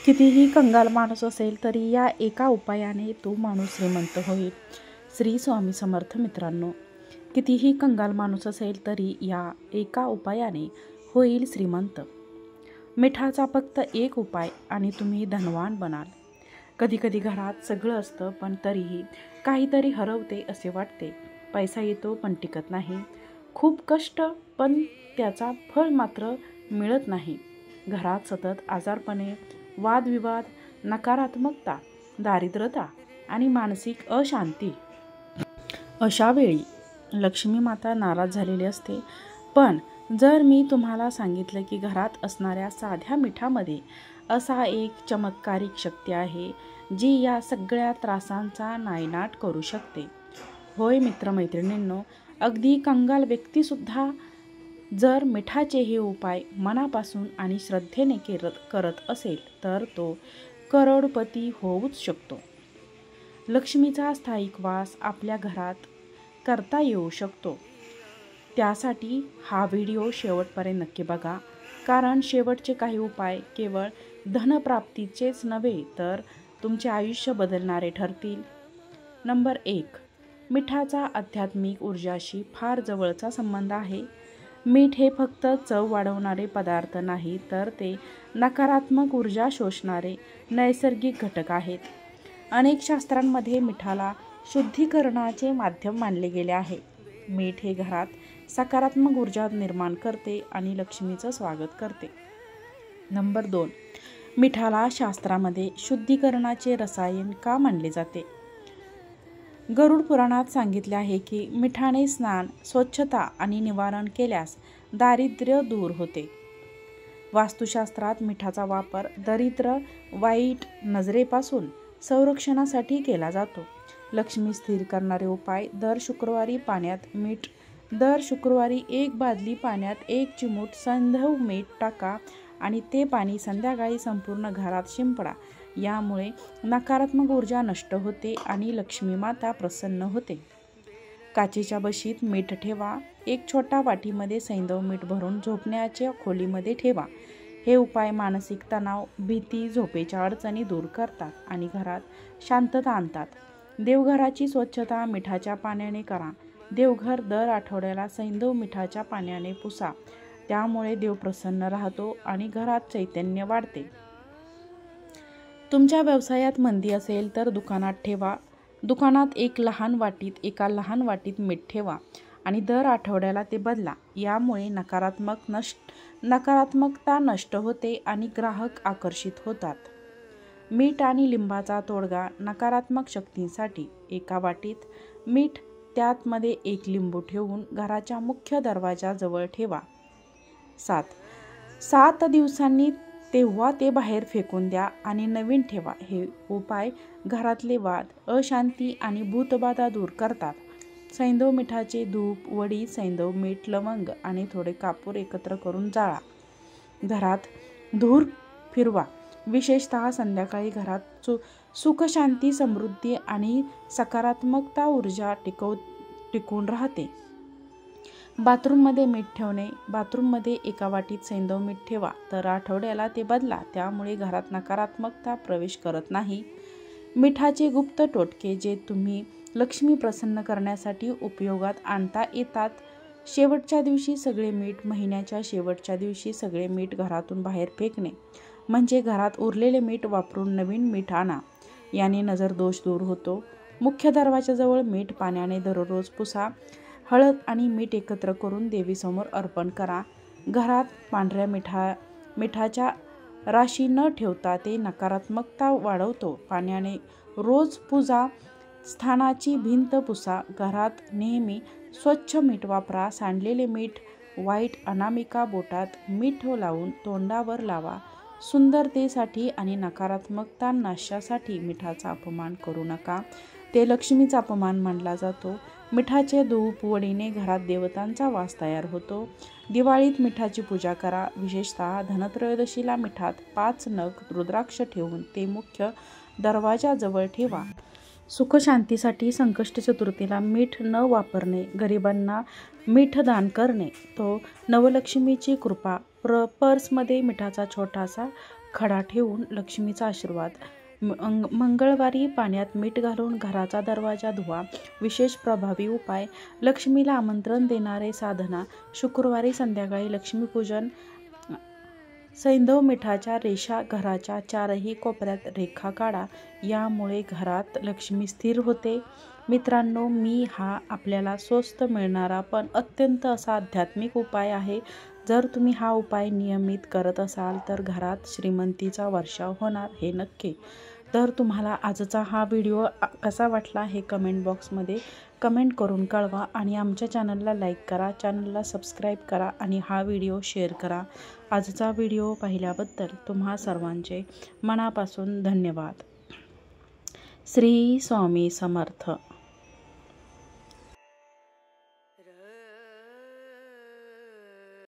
कितीही कंगाल माणूस असेल तरी या एका उपायाने तो माणूस श्रीमंत होईल. श्री स्वामी समर्थ. मित्रांनो, कितीही कंगाल माणूस असेल तरी या एका उपायाने होईल श्रीमंत. मिठाचा फक्त एक उपाय आणि तुम्ही धनवान बनाल. कधीकधी घरात सगळं असतं पण तरीही काहीतरी हरवते असे वाटते. पैसा येतो पण टिकत नाही. खूप कष्ट पण त्याचा फळ मात्र मिळत नाही. घरात सतत आजारपणे, वादविवाद, नकारात्मकता, दारिद्र्यता आणि मानसिक अशांती. अशा वेळी लक्ष्मी माता नाराज झालेली असते. पण जर मी तुम्हाला सांगितलं की घरात असणाऱ्या साध्या मिठामध्ये असा एक चमत्कारिक शक्ती आहे जी या सगळ्या त्रासांचा नायनाट करू शकते. होय मित्रमैत्रिणींनो, अगदी कंगाल व्यक्तीसुद्धा जर मिठाचे हे उपाय मनापासून आणि श्रद्धेने करत असेल तर तो करोडपती होऊच शकतो. लक्ष्मीचा स्थायिक वास आपल्या घरात करता येऊ शकतो. त्यासाठी हा व्हिडिओ शेवटपर्यंत नक्की बघा, कारण शेवटचे काही उपाय केवळ धनप्राप्तीचेच नव्हे तर तुमचे आयुष्य बदलणारे ठरतील. नंबर 1. मिठाचा आध्यात्मिक ऊर्जाशी फार जवळचा संबंध आहे. मीठ हे फक्त चव वाढवणारे पदार्थ नाही तर ते नकारात्मक ऊर्जा शोषणारे नैसर्गिक घटक आहेत. अनेक शास्त्रांमध्ये मिठाला शुद्धीकरणाचे माध्यम मानले गेले आहे. मीठ हे घरात सकारात्मक ऊर्जा निर्माण करते आणि लक्ष्मीचं स्वागत करते. नंबर 2. मिठाला शास्त्रामध्ये शुद्धीकरणाचे रसायन का मानले जाते? गरुड पुराणात सांगितले आहे की मिठाने स्नान, स्वच्छता आणि निवारण केल्यास दारिद्र्य दूर होते. वास्तुशास्त्रात मिठाचा वापर दरिद्र, वाईट नजरेपासून संरक्षणासाठी केला जातो. लक्ष्मी स्थिर करणारे उपाय: दर शुक्रवारी पाण्यात मीठ. दर शुक्रवारी 1 बादली पाण्यात 1 चिमूट सैंधव मीठ टाका आणि ते पाणी संध्याकाळी संपूर्ण घरात शिंपडा. यामुळे नकारात्मक ऊर्जा नष्ट होते आणि लक्ष्मी माता प्रसन्न होते. काचेच्या बशीत मीठ ठेवा. एक छोटा वाटीमध्ये सैंधव मीठ भरून झोपण्याच्या खोलीमध्ये ठेवा. हे उपाय मानसिक तणाव, भीती, झोपेच्या अडचणी दूर करतात आणि घरात शांतता आणतात. देवघराची स्वच्छता मिठाच्या पाण्याने करा. देवघर दर आठवड्याला सैंधव मिठाच्या पाण्याने पुसा. त्यामुळे देव प्रसन्न राहतो आणि घरात चैतन्य वाढते. तुमच्या व्यवसायात मंदी असेल तर दुकानात ठेवा. दुकानात एका लहान वाटीत मीठ ठेवा आणि दर आठवड्याला ते बदला. यामुळे नकारात्मकता नष्ट होते आणि ग्राहक आकर्षित होतात. मीठ आणि लिंबाचा तोडगा नकारात्मक शक्तींसाठी: एका वाटीत मीठ, त्यामध्ये 1 लिंबू ठेवून घराच्या मुख्य दरवाजाजवळ ठेवा. 7 दिवसांनी तेव्हा ते बाहेर फेकून द्या आणि नवीन ठेवा. हे उपाय घरातले वाद, अशांती आणि भूतबाधा दूर करतात. सैंधव मिठाचे धूप, वडी, सैंधव मीठ, लवंग आणि थोडे कापूर एकत्र करून जाळा. घरात धूर फिरवा. विशेषतः संध्याकाळी घरात सुख, शांती, समृद्धी आणि सकारात्मकता ऊर्जा टिकून राहते. बाथरूममध्ये मीठ ठेवणे: बाथरूममध्ये एका वाटीत सैंधव मीठ ठेवा. दर आठवड्याला ते बदला. त्यामुळे घरात नकारात्मकता प्रवेश करत नाही. मिठाचे गुप्त टोटके जे तुम्ही लक्ष्मी प्रसन्न करण्यासाठी उपयोगात आणता येतात. शेवटच्या दिवशी सगळे मीठ: महिन्याच्या शेवटच्या दिवशी सगळे मीठ घरातून बाहेर फेकणे म्हणजे घरात उरलेले मीठ वापरून नवीन मीठ आणा. याने नजरदोष दूर होतो. मुख्य दरवाजाजवळ मीठ पाण्याने दररोज पुसा. हळद आणि मीठ एकत्र करून देवीसमोर अर्पण करा. घरात पांढऱ्या मिठाच्या राशी न ठेवता ते नकारात्मकता वाढवतो. पाण्याने रोज पूजा स्थानाची भिंत पुसा. घरात नेहमी स्वच्छ मीठ वापरा. सांडलेले मीठ वाईट अनामिका बोटात मीठ लावून तोंडावर लावा. सुंदरतेसाठी आणि नकारात्मकता नाशासाठी मिठाचा अपमान करू नका. ते लक्ष्मीचा अपमान मानला जातो. मिठाचे धूप, वडीने घरात देवतांचा वास तयार होतो. दिवाळीत मिठाची पूजा करा. विशेषतः धनत्रयोदशीला मिठात 5 नग रुद्राक्ष ठेवून ते मुख्य दरवाजाजवळ ठेवा. सुखशांतीसाठी संकष्टी चतुर्थीला मीठ न वापरणे, गरिबांना मीठ दान करणे तो नवलक्ष्मीची कृपा. पर्समध्ये मिठाचा छोटासा खडा ठेवून लक्ष्मीचा आशीर्वाद. मंगळवारी पाण्यात मीठ घालून घराचा दरवाजा धुवा. विशेष प्रभावी उपाय. लक्ष्मीला आमंत्रण देणारे साधना. शुक्रवारी संध्याकाळी लक्ष्मीपूजन. सैंधव मिठाच्या रेषा घराच्या चारही कोपऱ्यात रेखा काढा. यामुळे घरात लक्ष्मी स्थिर होते. मित्रांनो, मी हा आपल्याला स्वस्त मिळणारा पण अत्यंत असा आध्यात्मिक उपाय आहे. जर तुम्ही हा उपाय नियमित करत असाल तर घरात श्रीमंतीचा वर्षाव होणार हे नक्की. तर तुम्हाला आजचा हा व्हिडिओ कसा वाटला हे कमेंट बॉक्समध्ये कमेंट करून कळवा आणि आमच्या चॅनलला लाईक करा, चॅनलला सबस्क्राईब करा आणि हा व्हिडिओ शेअर करा. आजचा व्हिडिओ पाहिल्याबद्दल तुम्हा सर्वांचे मनापासून धन्यवाद. श्री स्वामी समर्थ.